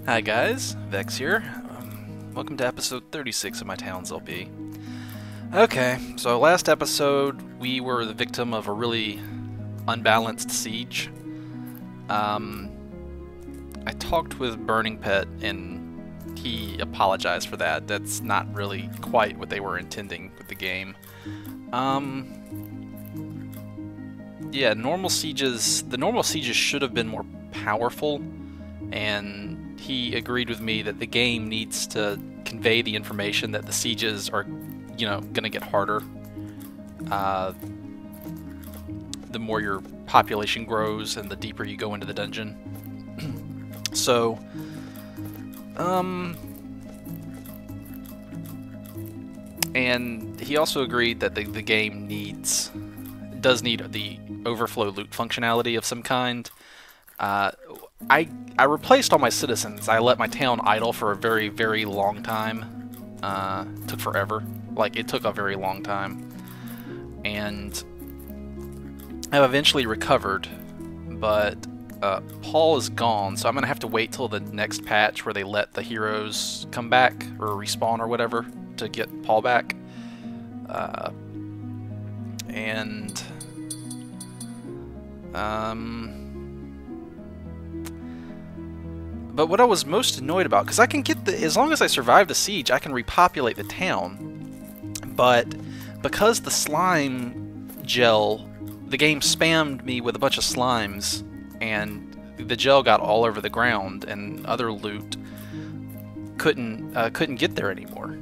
Hi guys, Vechs here. Welcome to episode 36 of my Towns LP. Okay, so last episode we were the victim of a really unbalanced siege. I talked with Burning Pet and he apologized for that. That's not really quite what they were intending with the game. Yeah, the normal sieges should have been more powerful, and he agreed with me that the game needs to convey the information that the sieges are, gonna get harder. The more your population grows and the deeper you go into the dungeon. So, and he also agreed that the game does need the overflow loot functionality of some kind. I replaced all my citizens. I let my town idle for a very, very long time. Took forever. Like, it took a very long time. And I've eventually recovered, but Paul is gone, so I'm going to have to wait till the next patch where they let the heroes come back, or respawn or whatever, to get Paul back. But what I was most annoyed about, because I can get as long as I survive the siege, I can repopulate the town. But because the slime gel, the game spammed me with a bunch of slimes, and the gel got all over the ground, and other loot couldn't get there anymore,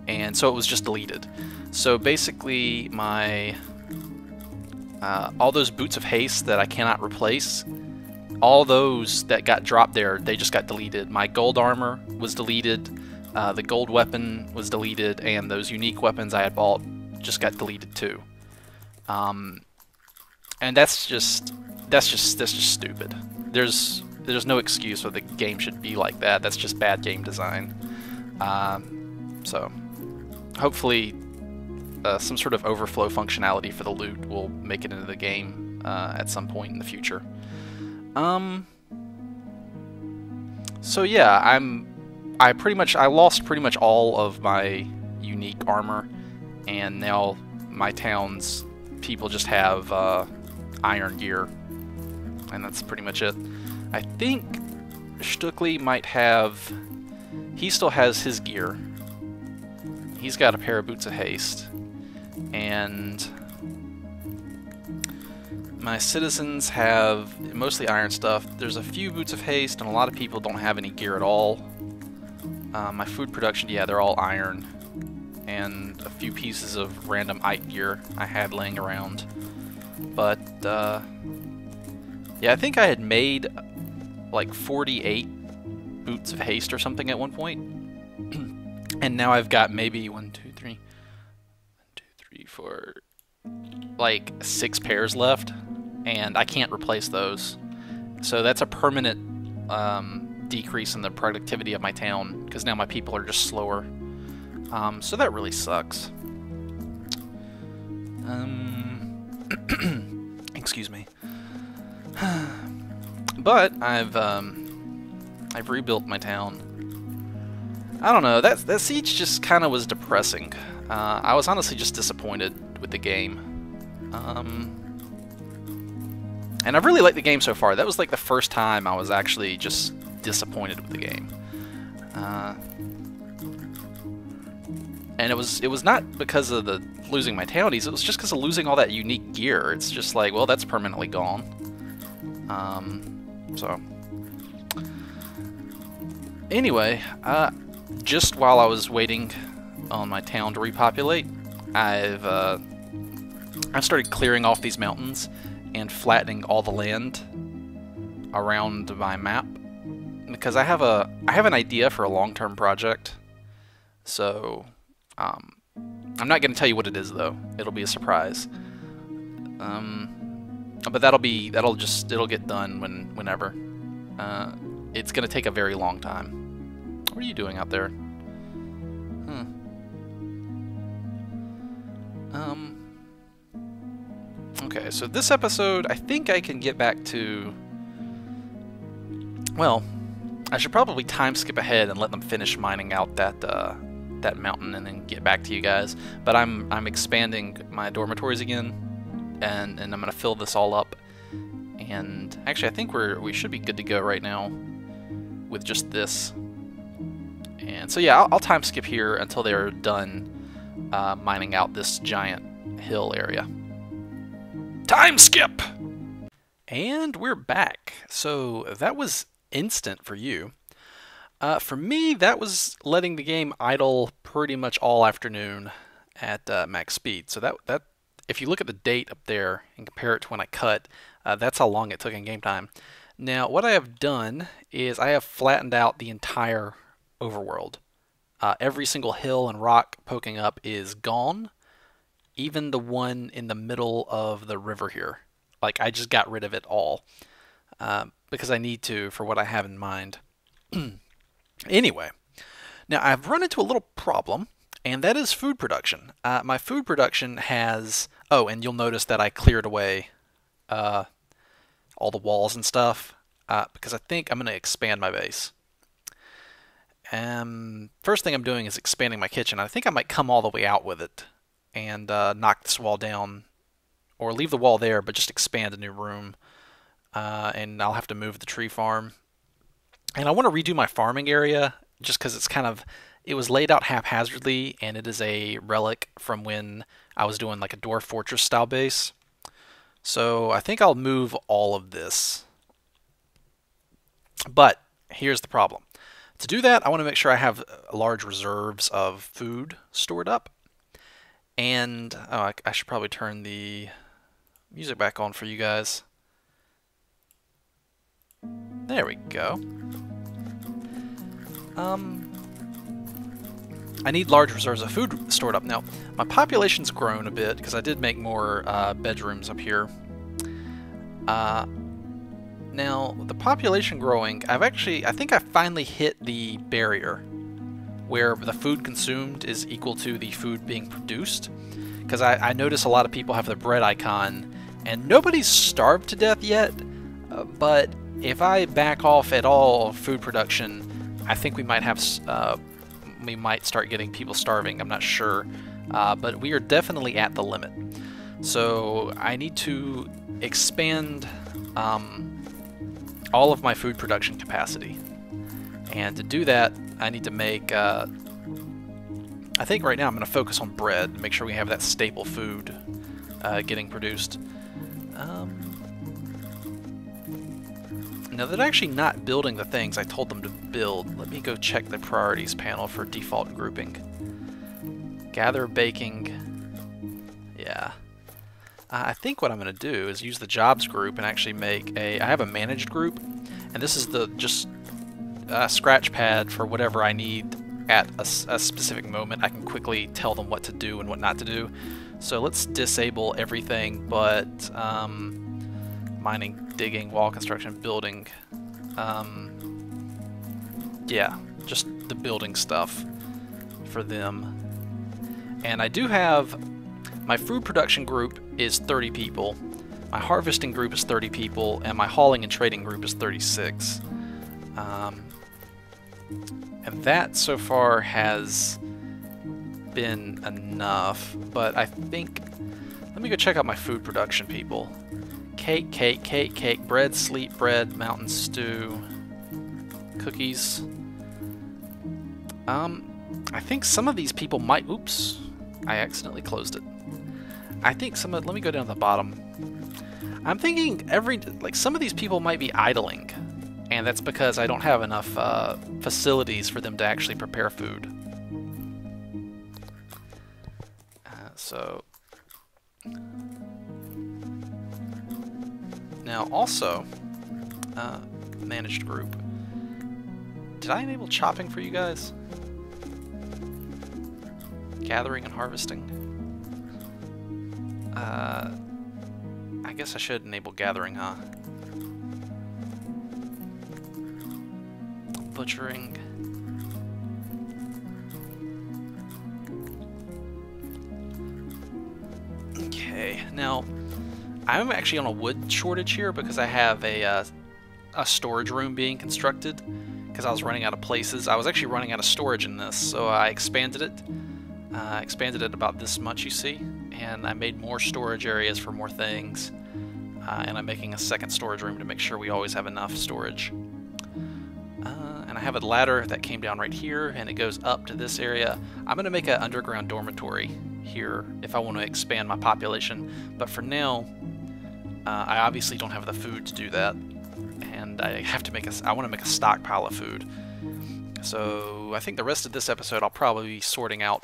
and so it was just deleted. So basically, my all those boots of haste that I cannot replace, all those that got dropped there, they just got deleted. My gold armor was deleted, the gold weapon was deleted, and those unique weapons I had bought just got deleted too. And that's just stupid. There's no excuse why the game should be like that. That's just bad game design. So hopefully some sort of overflow functionality for the loot will make it into the game at some point in the future. So yeah, I lost pretty much all of my unique armor, and now my town's people just have iron gear, and that's pretty much it. I think Stuckley might have, he still has his gear. He's got a pair of boots of haste, and my citizens have mostly iron stuff. There's a few boots of haste, and a lot of people don't have any gear at all. My food production, yeah, they're all iron, and a few pieces of random ite gear I had laying around. But yeah, I think I had made like 48 boots of haste or something at one point, and now I've got maybe 4, like 6 pairs left, and I can't replace those. So that's a permanent decrease in the productivity of my town, because now my people are just slower. So that really sucks. Excuse me. But I've rebuilt my town. I don't know, that siege just kind of was depressing. I was honestly just disappointed with the game. And I've really liked the game so far. That was like the first time I was actually just disappointed with the game. And it was not because of the losing my townies, it was just because of losing all that unique gear. It's just like, well, that's permanently gone. So anyway, just while I was waiting on my town to repopulate, I've started clearing off these mountains and flattening all the land around my map, because I have an idea for a long-term project. So I'm not going to tell you what it is, though. It'll be a surprise. But it'll get done whenever. It's going to take a very long time. What are you doing out there? Okay, so this episode, I think I can get back to... Well, I should probably time skip ahead and let them finish mining out that mountain and then get back to you guys. But I'm expanding my dormitories again, and I'm gonna fill this all up. And actually, I think we should be good to go right now with just this. And so yeah, I'll time skip here until they're done mining out this giant hill area. Time skip! And we're back. So that was instant for you. For me, that was letting the game idle pretty much all afternoon at max speed. So that if you look at the date up there and compare it to when I cut, that's how long it took in game time. Now, what I have done is I have flattened out the entire overworld. Every single hill and rock poking up is gone. Even the one in the middle of the river here. Like, I just got rid of it all. Because I need to for what I have in mind. Anyway, now I've run into a little problem, and that is food production. My food production has... Oh, and you'll notice that I cleared away all the walls and stuff, because I think I'm going to expand my base. First thing I'm doing is expanding my kitchen. I think I might come all the way out with it and knock this wall down, or leave the wall there, but just expand a new room. And I'll have to move the tree farm. And I want to redo my farming area, just because it was laid out haphazardly, and it is a relic from when I was doing like a dwarf fortress style base. So I think I'll move all of this. But here's the problem. To do that, I want to make sure I have large reserves of food stored up. And I should probably turn the music back on for you guys. There we go. I need large reserves of food stored up. Now, my population's grown a bit because I did make more bedrooms up here. Now, the population growing, I think I finally hit the barrier where the food consumed is equal to the food being produced. Because I notice a lot of people have the bread icon, and nobody's starved to death yet, but if I back off at all food production, I think we might start getting people starving. I'm not sure, but we are definitely at the limit. So I need to expand all of my food production capacity, and to do that, I need to make. I think right now I'm going to focus on bread, make sure we have that staple food getting produced. Now, they're actually not building the things I told them to build. Let me go check the priorities panel for default grouping. Gather, baking. Yeah. I think what I'm going to do is use the jobs group and actually make I have a managed group, and this is the just scratch pad for whatever I need at a specific moment. I can quickly tell them what to do and what not to do. So let's disable everything but mining, digging, wall construction, building. Yeah, just the building stuff for them. And I do have my food production group is 30 people, my harvesting group is 30 people, and my hauling and trading group is 36. And that so far has been enough, but I think, let me go check out my food production people. Cake, cake, cake, cake, bread, sleep, bread, mountain stew, cookies. I think some of these people might, oops, I accidentally closed it. I think let me go down to the bottom. I'm thinking some of these people might be idling, and that's because I don't have enough facilities for them to actually prepare food. So now also, managed group. Did I enable chopping for you guys? Gathering and harvesting. I guess I should enable gathering, huh? Butchering. Okay, now I'm actually on a wood shortage here because I have a storage room being constructed. because I was running out of places. I was actually running out of storage in this, so I expanded it. Expanded it about this much, you see, and I made more storage areas for more things. And I'm making a second storage room to make sure we always have enough storage. And I have a ladder that came down right here, and it goes up to this area. I'm going to make an underground dormitory here if I want to expand my population, but for now, I obviously don't have the food to do that, and I have to make I want to make a stockpile of food. So I think the rest of this episode I'll probably be sorting out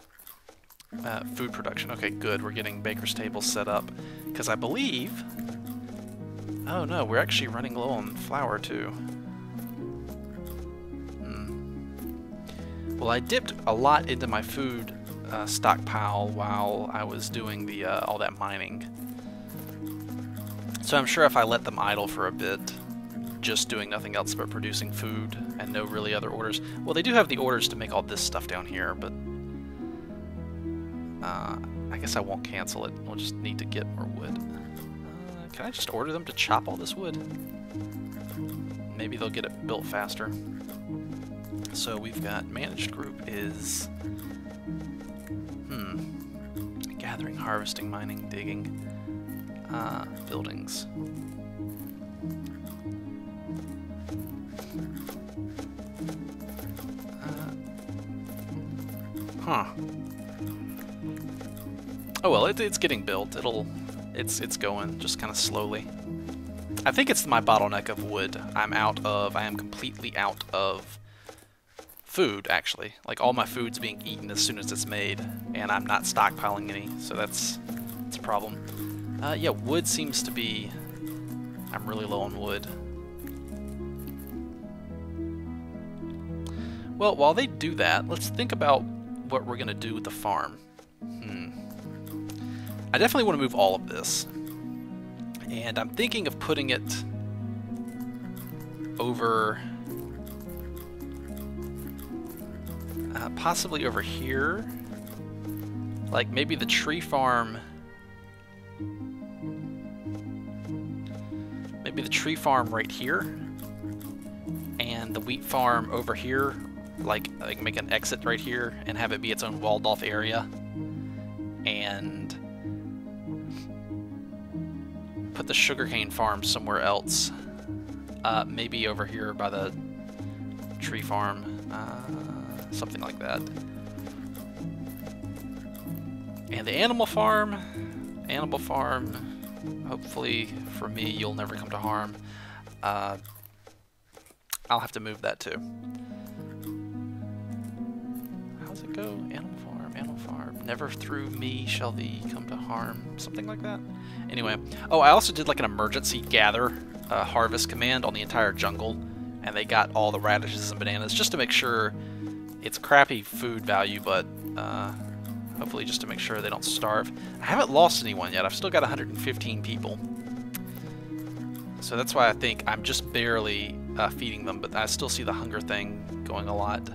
food production. Okay, good. We're getting baker's tables set up, because I believe... Oh no, we're actually running low on flour too. Well, I dipped a lot into my food stockpile while I was doing the all that mining. So I'm sure if I let them idle for a bit, just doing nothing else but producing food and no really other orders. Well, they do have the orders to make all this stuff down here, but I guess I won't cancel it. We'll just need to get more wood. Can I just order them to chop all this wood? Maybe they'll get it built faster. So we've got managed group is... gathering, harvesting, mining, digging, buildings. Oh well, it's getting built. It's going, just kind of slowly. I think it's my bottleneck of wood. I am completely out of food, actually. Like, all my food's being eaten as soon as it's made, and I'm not stockpiling any, so that's a problem. Yeah, wood seems to be... I'm really low on wood. Well, while they do that, let's think about what we're going to do with the farm. I definitely want to move all of this. And I'm thinking of putting it over... possibly over here. Like, maybe the tree farm... Maybe the tree farm right here. And the wheat farm over here. Like make an exit right here and have it be its own walled off area. And... put the sugarcane farm somewhere else. Maybe over here by the tree farm. Something like that. And the animal farm, hopefully for me you'll never come to harm. I'll have to move that too. How's it go? Animal farm, never through me shall thee come to harm. Something like that. Anyway, oh, I also did like an emergency gather harvest command on the entire jungle, and they got all the radishes and bananas just to make sure. It's crappy food value, but hopefully just to make sure they don't starve. I haven't lost anyone yet. I've still got 115 people. So that's why I think I'm just barely feeding them, but I still see the hunger thing going a lot.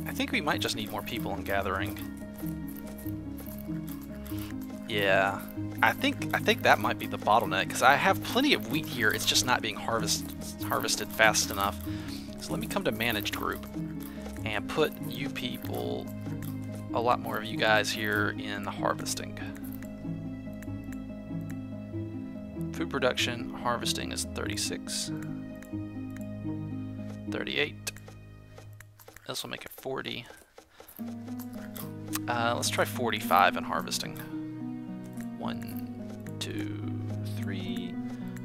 I think we might just need more people in gathering. Yeah, I think that might be the bottleneck, because I have plenty of wheat here, it's just not being harvested fast enough. So let me come to managed group and put you people, a lot more of you guys here in harvesting. Food production, harvesting is 36. 38. This will make it 40. Let's try 45 in harvesting. 1, 2, 3,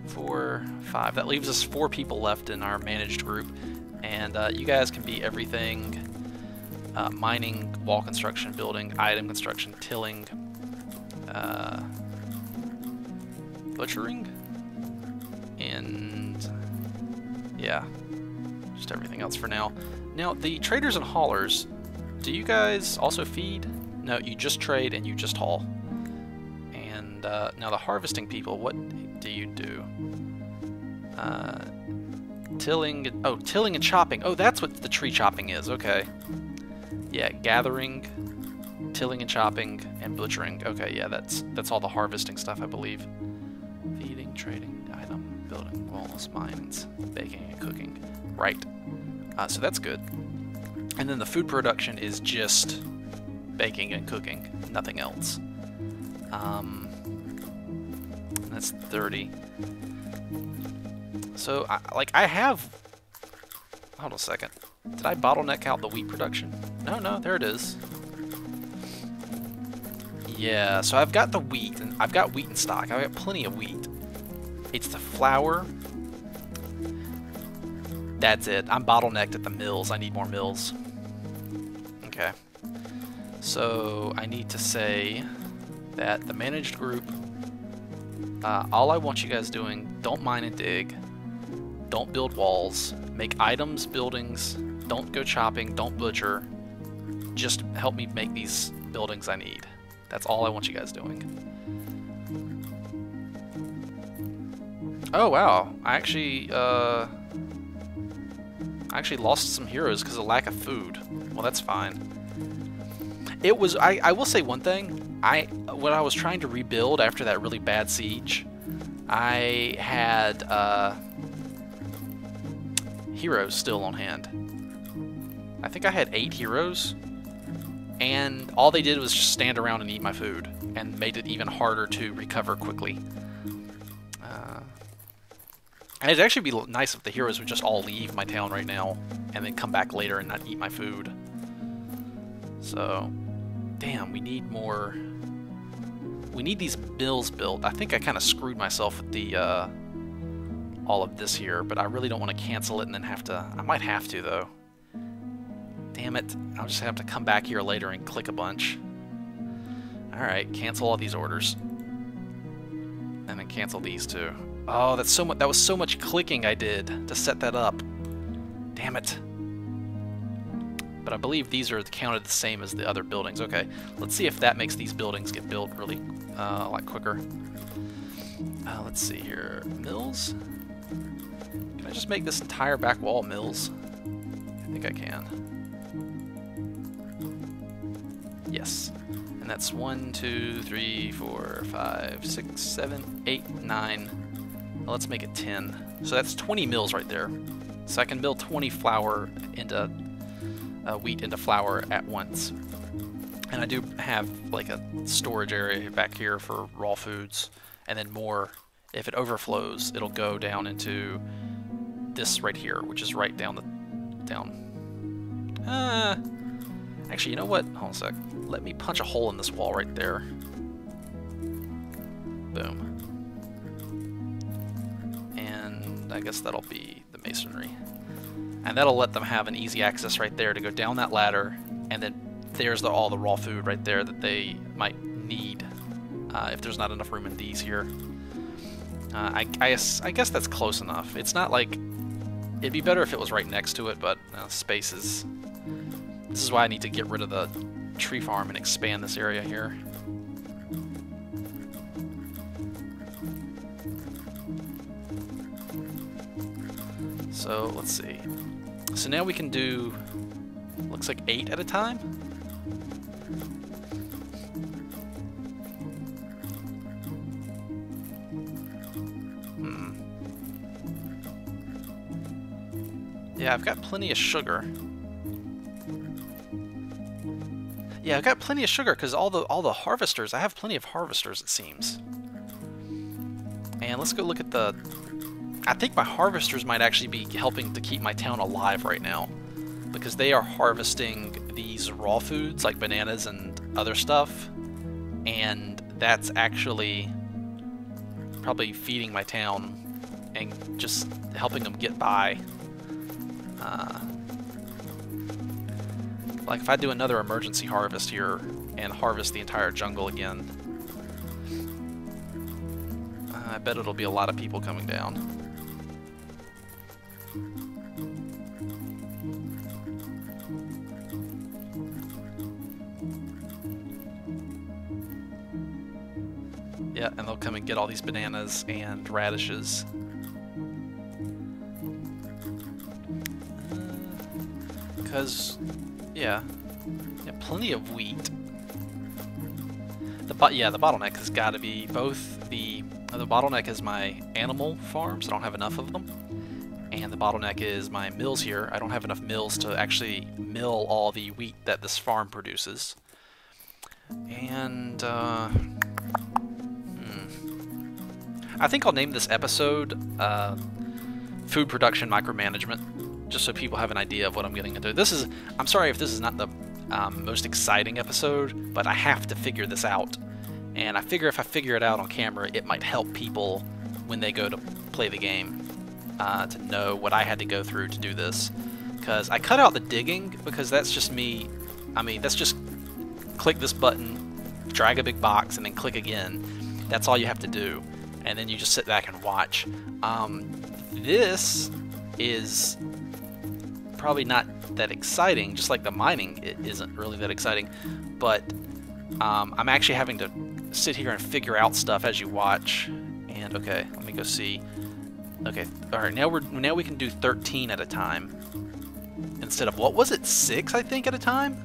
4, 5. That leaves us 4 people left in our managed group. And you guys can be everything. Mining, wall construction, building, item construction, tilling, butchering, and yeah, just everything else for now. Now, the traders and haulers, do you guys also feed? No, you just trade and you just haul. And now the harvesting people, what do you do? Tilling and chopping. Oh, that's what the tree chopping is, okay. Yeah, gathering. tilling and chopping, and butchering. Okay, yeah, that's all the harvesting stuff, I believe. Feeding, trading, item, building, walls, mines, baking, and cooking. Right. So that's good. And then the food production is just baking and cooking, nothing else. That's 30. So, I have... Hold on a second. Did I bottleneck out the wheat production? No, there it is. Yeah, so I've got the wheat, and I've got wheat in stock. I've got plenty of wheat. It's the flour. That's it. I'm bottlenecked at the mills. I need more mills. Okay. So I need to say that the managed group, all I want you guys doing, don't mine and dig, don't build walls, make items, buildings, don't go chopping, don't butcher, just help me make these buildings I need. That's all I want you guys doing. Oh wow, I actually lost some heroes because of lack of food. Well, that's fine. It was, I will say one thing, when I was trying to rebuild after that really bad siege, I had heroes still on hand. I think I had 8 heroes, and all they did was just stand around and eat my food, and made it even harder to recover quickly. And it'd actually be nice if the heroes would just all leave my town right now, and then come back later and not eat my food. So, damn, we need more... We need these mills built. I think I kind of screwed myself with the, all of this here, but I really don't want to cancel it and then have to... I might have to, though. Damn it. I'll just have to come back here later and click a bunch. Alright, cancel all these orders. And then cancel these, too. Oh, that's so much. That was so much clicking I did to set that up. Damn it. But I believe these are counted the same as the other buildings. Okay, let's see if that makes these buildings get built really a lot quicker. Let's see here. Mills? Can I just make this entire back wall mills? I think I can. Yes. And that's 1, 2, 3, 4, 5, 6, 7, 8, 9. Well, let's make it 10. So that's 20 mills right there. So I can build 20 flour into wheat into flour at once. And I do have like a storage area back here for raw foods, and then more. If it overflows, it'll go down into this right here, which is right down the actually, you know what? Hold on a sec. Let me punch a hole in this wall right there. Boom. And I guess that'll be the masonry. And that'll let them have an easy access right there to go down that ladder, and then there's all the raw food right there that they might need if there's not enough room in these here. I guess that's close enough. It's not like... It'd be better if it was right next to it, but space is... This is why I need to get rid of the tree farm and expand this area here. So, let's see. So now we can do, looks like 8 at a time? Yeah, I've got plenty of sugar. Yeah, I've got plenty of sugar because all the harvesters, I have plenty of harvesters, it seems. And let's go look at the... I think my harvesters might actually be helping to keep my town alive right now, because they are harvesting these raw foods like bananas and other stuff, and that's actually probably feeding my town and just helping them get by. Like if I do another emergency harvest here and harvest the entire jungle again, I bet it'll be a lot of people coming down. Yeah, and they'll come and get all these bananas and radishes. Because, yeah, plenty of wheat. But yeah, the bottleneck has got to be both the bottleneck is my animal farms. I don't have enough of them, and the bottleneck is my mills here. I don't have enough mills to actually mill all the wheat that this farm produces. And I think I'll name this episode Food Production Micromanagement, just so people have an idea of what I'm getting into. I'm sorry if this is not the most exciting episode, but I have to figure this out. And I figure if I figure it out on camera, it might help people when they go to play the game to know what I had to go through to do this. Because I cut out the digging, because that's just me. I mean, that's just click this button, drag a big box, and then click again. That's all you have to do. And then you just sit back and watch. This is probably not that exciting, just like the mining, it isn't really that exciting. But I'm actually having to sit here and figure out stuff as you watch. And okay, let me go see. Okay, all right, now we can do 13 at a time instead of, what was it, 6 I think at a time?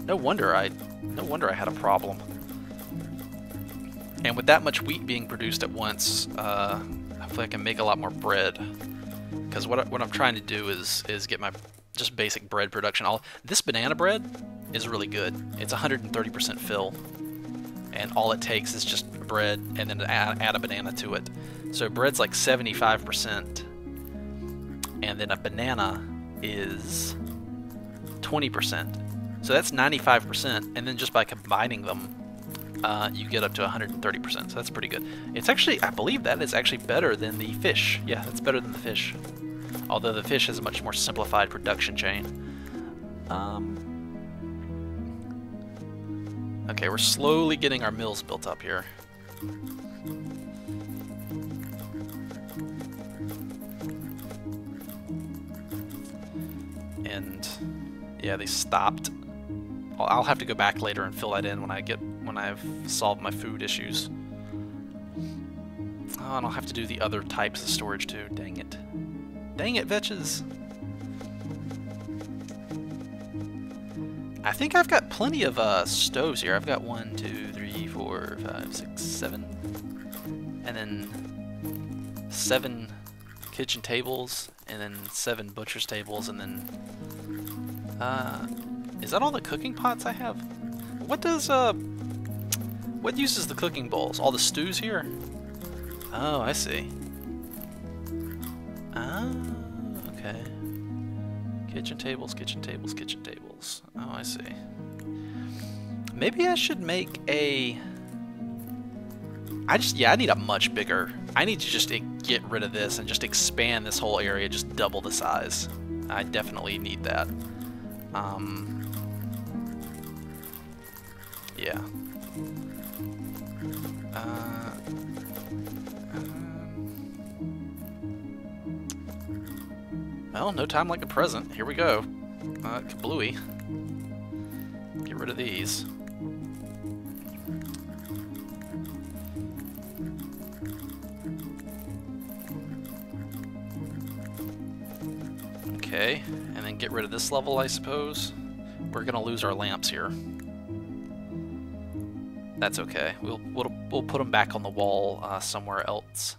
No wonder I had a problem. And with that much wheat being produced at once, hopefully I can make a lot more bread. Because what I'm trying to do is get my just basic bread production. This banana bread is really good. It's 130% fill, and all it takes is just bread and then add a banana to it. So bread's like 75%, and then a banana is 20%. So that's 95%, and then just by combining them, you get up to 130%, so that's pretty good. It's actually, I believe that is actually better than the fish. Yeah, that's better than the fish. Although the fish has a much more simplified production chain. Okay, we're slowly getting our mills built up here. And yeah, they stopped. I'll have to go back later and fill that in when I've solved my food issues. Oh, and I'll have to do the other types of storage too. Dang it. Dang it, Vechs. I think I've got plenty of stoves here. I've got 1, 2, 3, 4, 5, 6, 7. And then 7 kitchen tables. And then 7 butcher's tables. And then... is that all the cooking pots I have? What does, what uses the cooking bowls? All the stews here? Oh, I see. Ah, okay. Kitchen tables, kitchen tables, kitchen tables. Oh, I see. Maybe I should make a... I need a much bigger... I need to just get rid of this and just expand this whole area, just double the size. I definitely need that. Yeah. Well, no time like the present. Here we go. Kablooey. Get rid of these. Okay, and then get rid of this level, I suppose. We're gonna lose our lamps here. That's okay. We'll put them back on the wall somewhere else.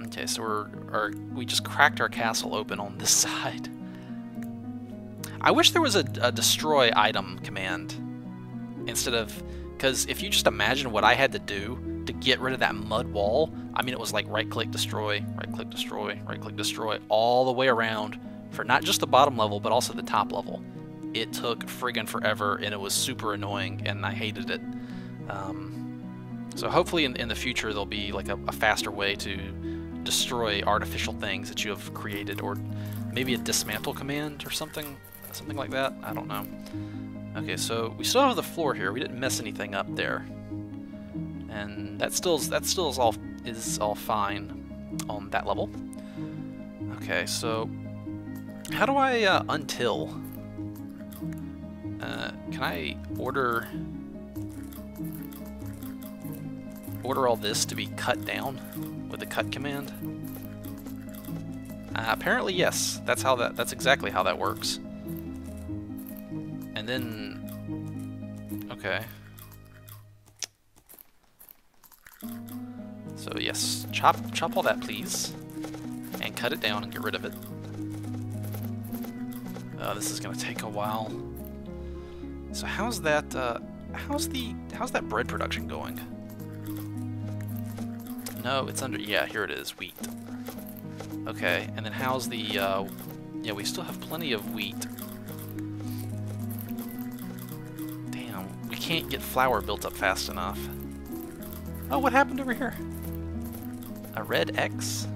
Okay, so we just cracked our castle open on this side. I wish there was a destroy item command instead of, because if you just imagine what I had to do to get rid of that mud wall, I mean, it was like right-click destroy, right-click destroy, right-click destroy, all the way around for not just the bottom level but also the top level. It took friggin' forever, and it was super annoying, and I hated it. So hopefully in the future there'll be like a faster way to destroy artificial things that you have created, or maybe a dismantle command or something like that. I don't know. Okay, so we still have the floor here. We didn't mess anything up there, and that still is all fine on that level. Okay, so how do I untill? Can I order all this to be cut down with the cut command? Apparently yes. That's exactly how that works. And then, okay, So yes, chop all that, please, and cut it down and get rid of it. This is gonna take a while. So how's that bread production going? No, it's under. Yeah, here it is, wheat. Okay, and then how's the? Yeah, we still have plenty of wheat. Damn, we can't get flour built up fast enough. Oh, what happened over here? A red X?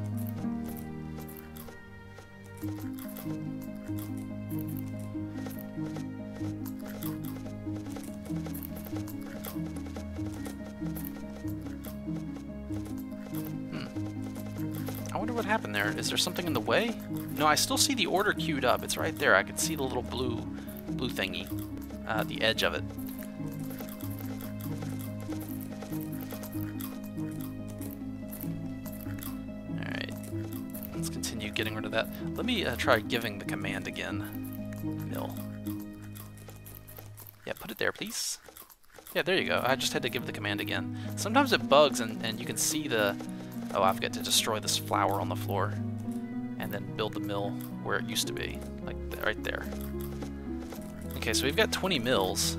I wonder what happened there. Is there something in the way? No, I still see the order queued up. It's right there. I can see the little blue thingy, the edge of it. Alright, let's continue getting rid of that. Let me try giving the command again. Mill. Yeah, put it there, please. Yeah, there you go. I just had to give the command again. Sometimes it bugs and you can see the... Oh, I've got to destroy this flour on the floor and then build the mill where it used to be, like right there. Okay, so we've got 20 mills.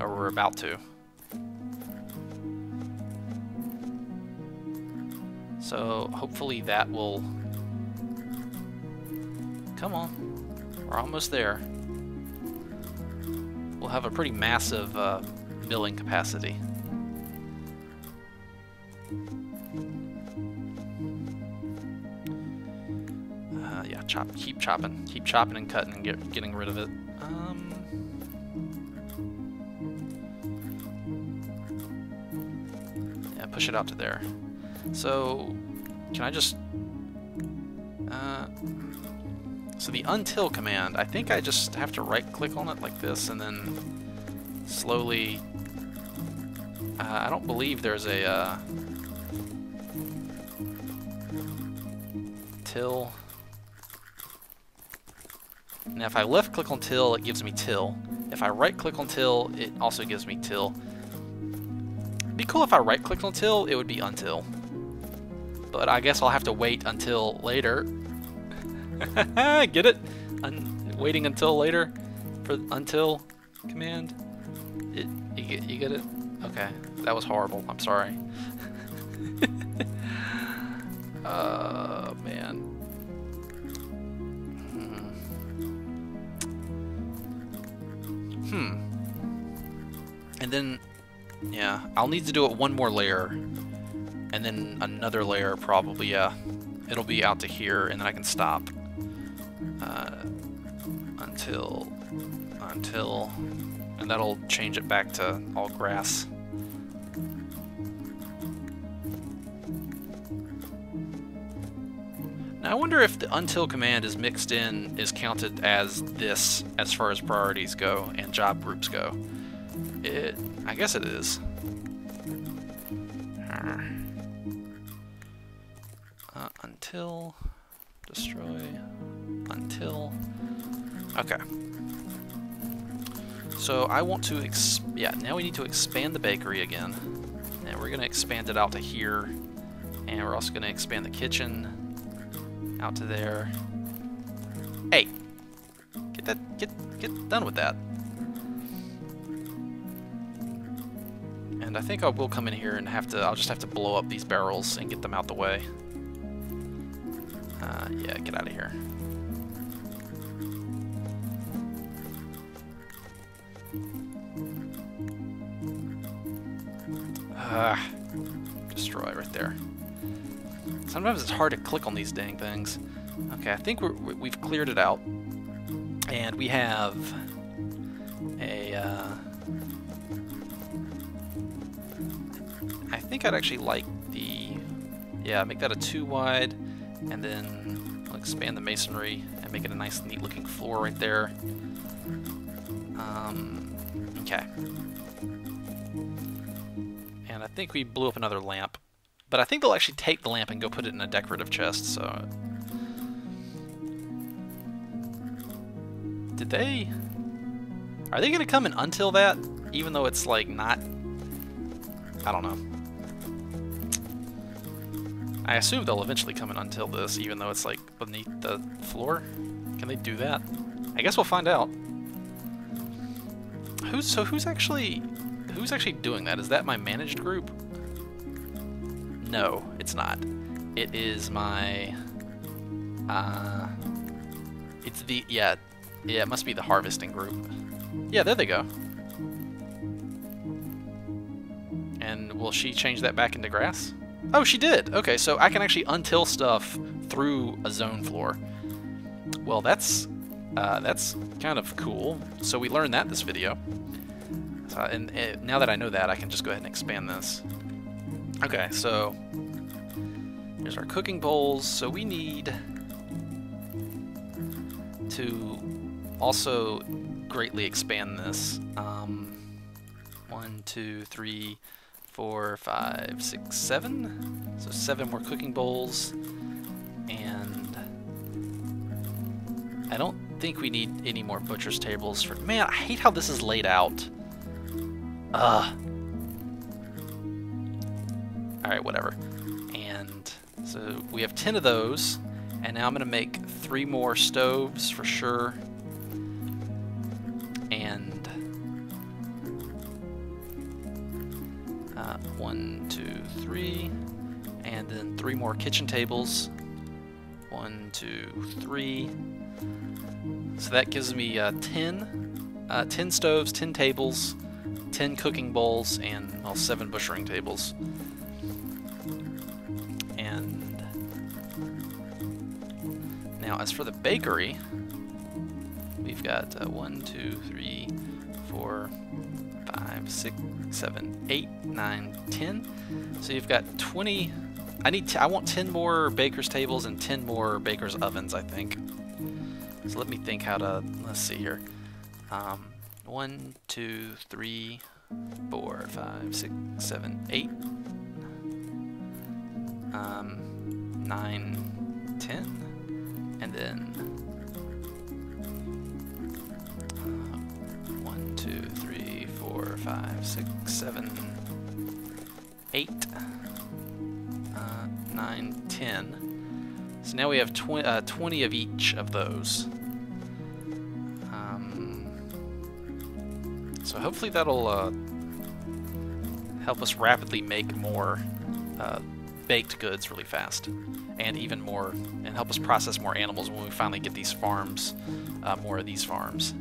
Or we're about to. So hopefully that will... Come on, we're almost there. We'll have a pretty massive milling capacity. Yeah, keep chopping and cutting and getting rid of it. Yeah, push it out to there. So, can I just... So the until command, I think I just have to right-click on it like this and then slowly... I don't believe there's a... till... Now if I left-click on till, it gives me till. If I right-click on till, it also gives me till. It'd be cool if I right-clicked on till, it would be until. But I guess I'll have to wait until later. Get it? Waiting until later for until command. You get it? Okay, that was horrible. I'm sorry. Man. And then, yeah, I'll need to do it one more layer, and then another layer probably, yeah. It'll be out to here, and then I can stop. Until, and that'll change it back to all grass. Now I wonder if the until command is mixed in, is counted as this as far as priorities go and job groups go. I guess it is. Until, destroy, until. Okay. So I want to, yeah, now we need to expand the bakery again. And we're gonna expand it out to here. And we're also gonna expand the kitchen out to there. Hey! Get done with that. And I think I will come in here and I'll just have to blow up these barrels and get them out the way. Yeah, get out of here. Destroy right there. Sometimes it's hard to click on these dang things. Okay, I think we've cleared it out. And we have a... I think I'd actually like the... Yeah, make that a 2 wide, and then I'll expand the masonry and make it a nice, neat looking floor right there. Okay. And I think we blew up another lamp. But I think they'll actually take the lamp and go put it in a decorative chest, so... Did they... Are they gonna come and until that? Even though it's, like, not I don't know. I assume they'll eventually come and until this, even though it's like beneath the floor. Can they do that? I guess we'll find out. Who's actually doing that? Is that my managed group? No, it's not. It is my it's the yeah, it must be the harvesting group. Yeah, there they go. And will she change that back into grass? Oh, she did! Okay, so I can actually untill stuff through a zone floor. Well, that's kind of cool. So we learned that this video. And now that I know that, I can just go ahead and expand this. Okay, so here's our cooking bowls. So we need to also greatly expand this. 1, 2, 3, 4, 5, 6, 7. So 7 more cooking bowls. And I don't think we need any more butcher's tables for... Man, I hate how this is laid out. Alright, whatever. And so we have 10 of those. And now I'm going to make 3 more stoves for sure. And 1, 2, 3. And then 3 more kitchen tables. 1, 2, 3. So that gives me 10 stoves, 10 tables, 10 cooking bowls, and well, 7 butchering tables. And now as for the bakery, we've got 1, 2, 3, 4, 5, 6, 7, 8, 9, 10. So you've got 20. I want 10 more baker's tables and 10 more baker's ovens, I think. So let me think how to, let's see here. 1, 2, 3, 4, 5, 6, 7, 8, 9, 10, and then 1, 2, 3, 4, 5, 6, 7, 8, 9, 10. So now we have 20 of each of those. So hopefully that'll help us rapidly make more baked goods really fast, and even more, and help us process more animals when we finally get these farms, more of these farms.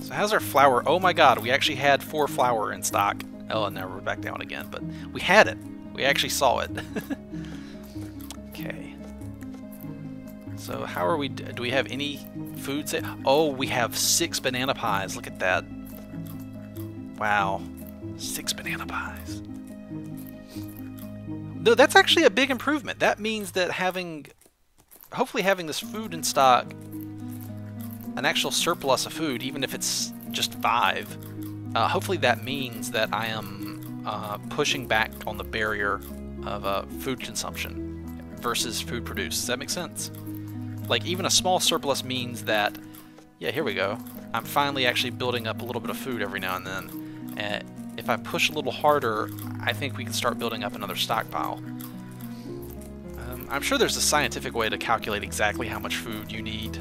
So how's our flour? Oh my god, we actually had 4 flour in stock. Oh, and now we're back down again, but we had it. We actually saw it. Okay. So how are we? Do we have any food? Oh, we have 6 banana pies. Look at that. Wow. 6 banana pies. No, that's actually a big improvement. That means that hopefully having this food in stock, an actual surplus of food, even if it's just 5, hopefully that means that I am pushing back on the barrier of food consumption versus food produced. Does that make sense? Like, even a small surplus means that, yeah, here we go. I'm finally actually building up a little bit of food every now and then. And if I push a little harder, I think we can start building up another stockpile. I'm sure there's a scientific way to calculate exactly how much food you need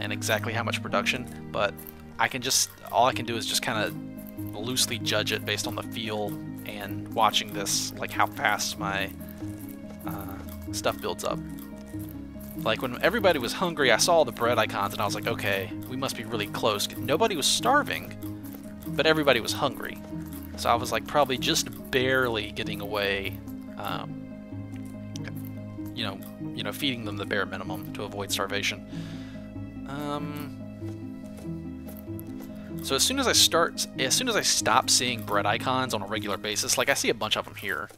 and exactly how much production, but all I can do is just kind of loosely judge it based on the feel and watching this, like how fast my stuff builds up. Like when everybody was hungry, I saw the bread icons and I was like, okay, we must be really close. Nobody was starving, but everybody was hungry. So I was like probably just barely getting away, you know, feeding them the bare minimum to avoid starvation. So as soon as I stop seeing bread icons on a regular basis, like I see a bunch of them here,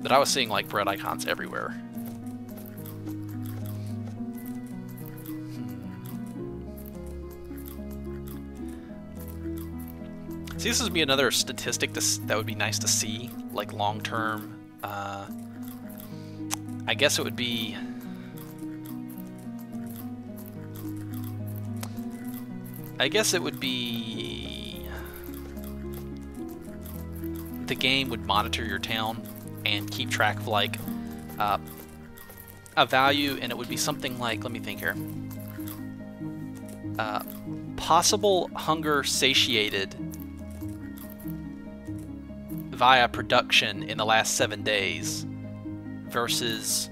but I was seeing like bread icons everywhere. See, this would be another statistic that would be nice to see, like long term. I guess it would be I guess it would be... the game would monitor your town and keep track of, like, a value, and it would be something like, let me think here. Possible hunger satiated via production in the last 7 days versus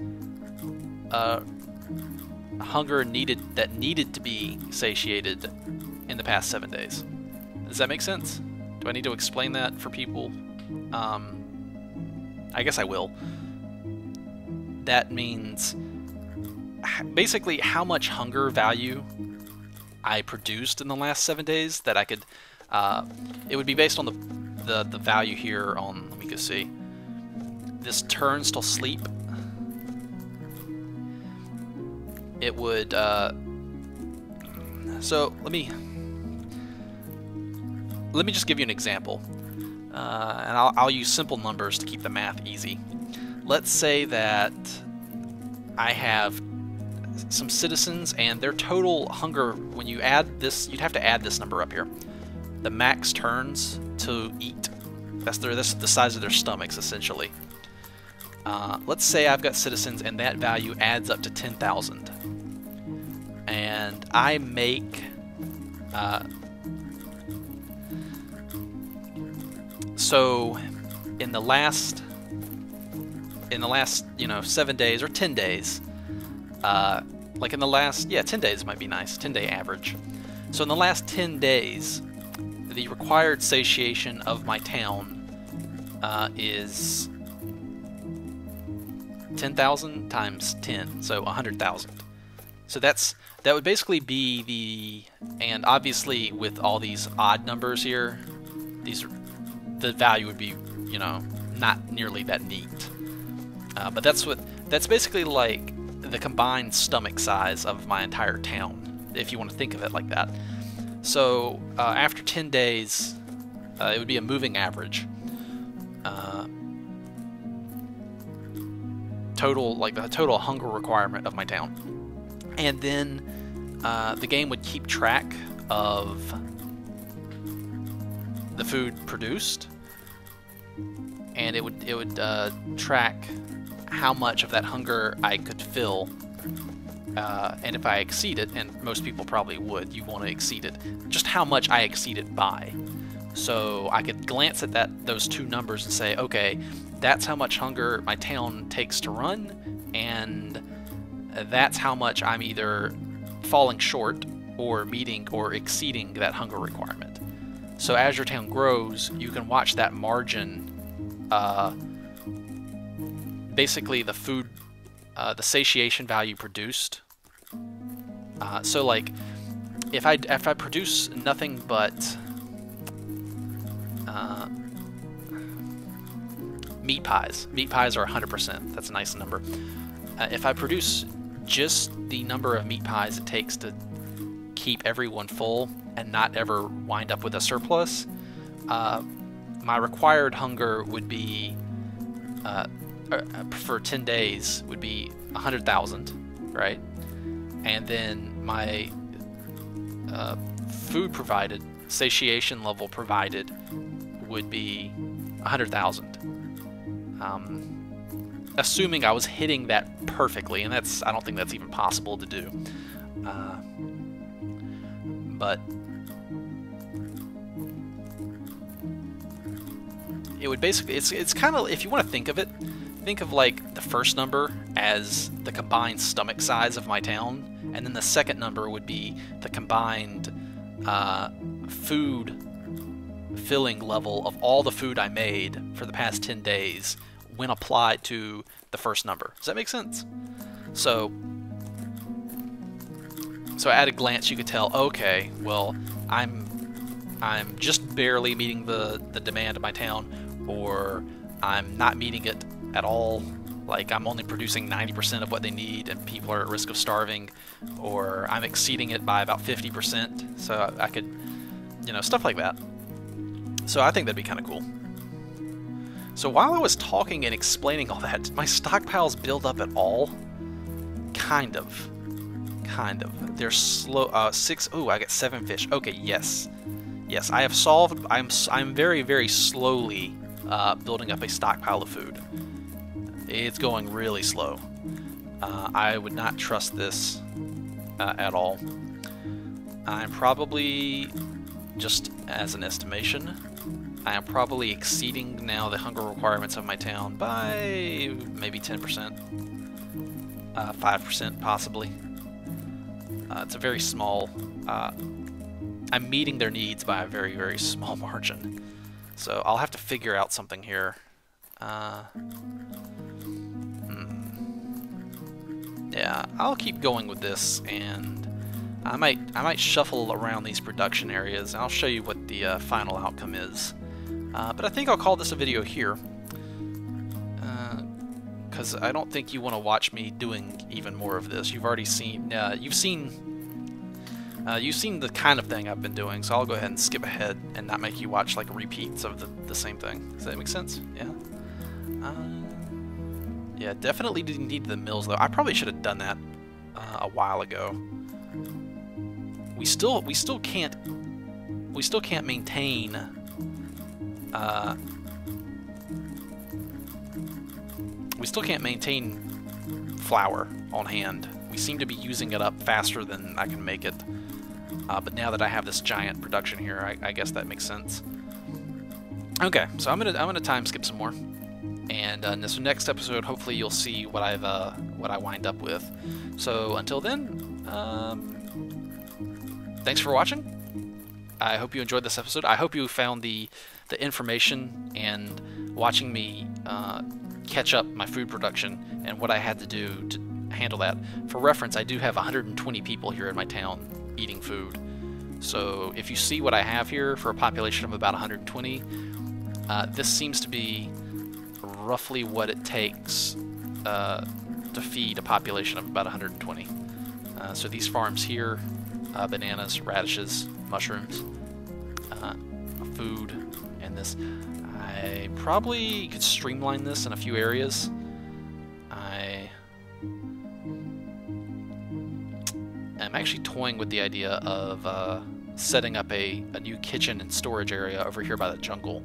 hunger needed to be satiated in the past 7 days. Does that make sense? Do I need to explain that for people? I guess I will. That means basically how much hunger value I produced in the last 7 days that I could. It would be based on the value here on. Let me go see. This turns till sleep. It would. So let me just give you an example, and I'll use simple numbers to keep the math easy. Let's say that I have some citizens and their total hunger, when you add this, you'd have to add this number up here. The max turns to eat. That's the size of their stomachs, essentially. Let's say I've got citizens and that value adds up to 10,000. And I make... so in the last 7 days or 10 days, like in the last 10 days might be nice, 10-day average. So in the last 10 days, the required satiation of my town is 10,000 times 10, so 100,000. So that would basically be and obviously with all these odd numbers here, the value would be, not nearly that neat. But that's basically like the combined stomach size of my entire town, if you want to think of it like that. So after 10 days, it would be a moving average. The total hunger requirement of my town. And then the game would keep track of the food produced, and it would track how much of that hunger I could fill, and if I exceed it, and most people probably would, you want to exceed it, just how much I exceed it by. So I could glance at those two numbers and say, okay, that's how much hunger my town takes to run, and that's how much I'm either falling short or meeting or exceeding that hunger requirement. So as your town grows, you can watch that margin, basically the food, the satiation value produced. So like, if I produce nothing but meat pies are 100%. That's a nice number. If I produce just the number of meat pies it takes to keep everyone full and not ever wind up with a surplus, my required hunger would be, for 10 days, would be 100,000, right? And then my food provided, satiation level provided, would be 100,000. Assuming I was hitting that perfectly, and I don't think that's even possible to do. But it would basically, it's kind of, if you want to think of it, think of like the first number as the combined stomach size of my town, and then the second number would be the combined food filling level of all the food I made for the past 10 days when applied to the first number. Does that make sense? So at a glance you could tell, okay, well, I'm just barely meeting the demand of my town, or I'm not meeting it at all, like I'm only producing 90% of what they need and people are at risk of starving, or I'm exceeding it by about 50%, so I could, stuff like that. So I think that'd be kind of cool. So while I was talking and explaining all that, did my stockpiles build up at all? Kind of. Kind of. They're slow. 6. Oh, I got 7 fish. Okay, yes. Yes, I have solved. I'm very, very slowly building up a stockpile of food. It's going really slow. I would not trust this at all. I'm probably, just as an estimation, I am probably exceeding now the hunger requirements of my town by maybe 10%, 5% possibly. It's a very small, I'm meeting their needs by a very, very small margin. So I'll have to figure out something here. Yeah, I'll keep going with this, and I might shuffle around these production areas, and I'll show you what the final outcome is. But I think I'll call this a video here, because I don't think you want to watch me doing even more of this. You've already seen, you've seen the kind of thing I've been doing, so I'll go ahead and skip ahead and not make you watch like repeats of the same thing. Does that make sense? Yeah. Yeah, definitely didn't need the mills though. I probably should have done that a while ago. We still can't maintain flour on hand. We seem to be using it up faster than I can make it. But now that I have this giant production here, I guess that makes sense. Okay, so I'm gonna time skip some more, and in this next episode, hopefully you'll see what I wind up with. So until then, thanks for watching. I hope you enjoyed this episode. I hope you found the information and watching me catch up my food production and what I had to do to handle that. For reference, I do have 120 people here in my town eating food. So if you see what I have here for a population of about 120, this seems to be roughly what it takes to feed a population of about 120. So these farms here, bananas, radishes, mushrooms, food, and this. I probably could streamline this in a few areas. I'm actually toying with the idea of setting up a new kitchen and storage area over here by the jungle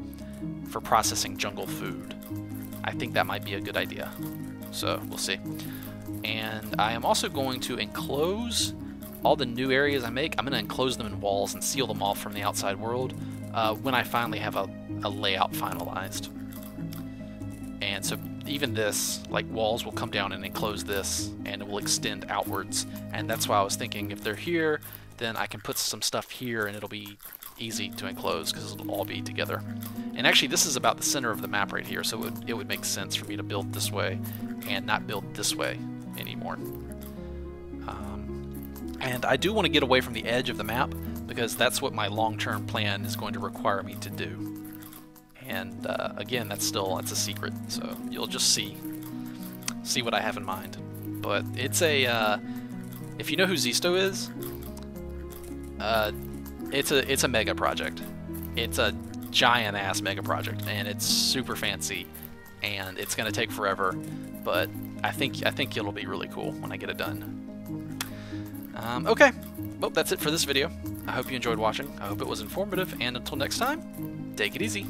for processing jungle food. I think that might be a good idea. So we'll see. And I am also going to enclose all the new areas I make. I'm going to enclose them in walls and seal them off from the outside world when I finally have a layout finalized. And so even this, like, walls will come down and enclose this, and it will extend outwards. And that's why I was thinking, if they're here, then I can put some stuff here and it'll be easy to enclose because it'll all be together. And actually this is about the center of the map right here, so it would make sense for me to build this way and not build this way anymore. And I do want to get away from the edge of the map because that's what my long-term plan is going to require me to do. And again, that's a secret, so you'll just see what I have in mind. But it's a if you know who Zisto is, it's a mega project. It's a giant ass mega project, and it's super fancy, and it's gonna take forever. But I think it'll be really cool when I get it done. Okay, well, that's it for this video. I hope you enjoyed watching. I hope it was informative, and until next time, take it easy.